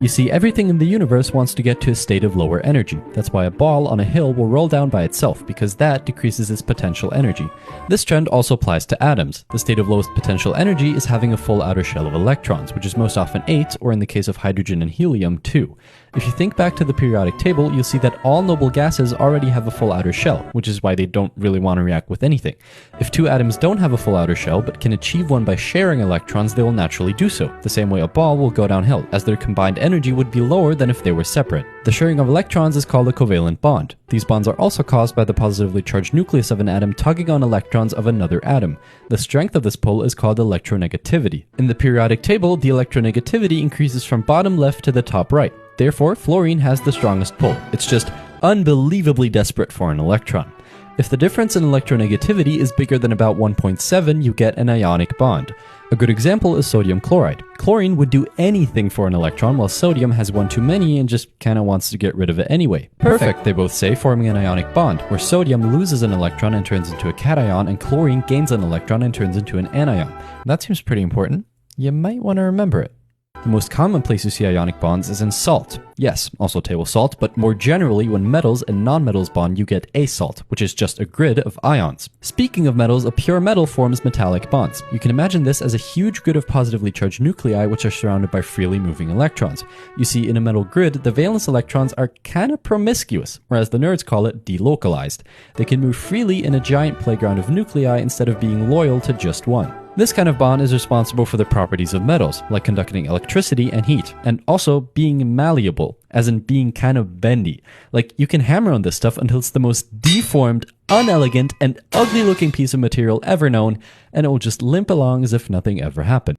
You see, everything in the universe wants to get to a state of lower energy. That's why a ball on a hill will roll down by itself, because that decreases its potential energy. This trend also applies to atoms. The state of lowest potential energy is having a full outer shell of electrons, which is most often 8, or in the case of hydrogen and helium, 2. If you think back to the periodic table, you'll see that all noble gases already have a full outer shell, which is why they don't really want to react with anything. If two atoms don't have a full outer shell, but can achieve one by sharing electrons, they will naturally do so, the same way a ball will go downhill, as their combined energy would be lower than if they were separate. The sharing of electrons is called a covalent bond. These bonds are also caused by the positively charged nucleus of an atom tugging on electrons of another atom. The strength of this pull is called electronegativity. In the periodic table, the electronegativity increases from bottom left to the top right. Therefore, fluorine has the strongest pull. It's just unbelievably desperate for an electron. If the difference in electronegativity is bigger than about 1.7, you get an ionic bond. A good example is sodium chloride. Chlorine would do anything for an electron, while sodium has one too many and just kinda wants to get rid of it anyway. Perfect, they both say, forming an ionic bond, where sodium loses an electron and turns into a cation, and chlorine gains an electron and turns into an anion. That seems pretty important. You might want to remember it. The most common place you see ionic bonds is in salt. Yes, also table salt, but more generally, when metals and nonmetals bond, you get a salt, which is just a grid of ions. Speaking of metals, a pure metal forms metallic bonds. You can imagine this as a huge grid of positively charged nuclei which are surrounded by freely moving electrons. You see, in a metal grid, the valence electrons are kinda promiscuous, or as the nerds call it, delocalized. They can move freely in a giant playground of nuclei instead of being loyal to just one. This kind of bond is responsible for the properties of metals, like conducting electricity and heat, and also being malleable, as in being kind of bendy. Like, you can hammer on this stuff until it's the most deformed, unelegant, and ugly-looking piece of material ever known, and it will just limp along as if nothing ever happened.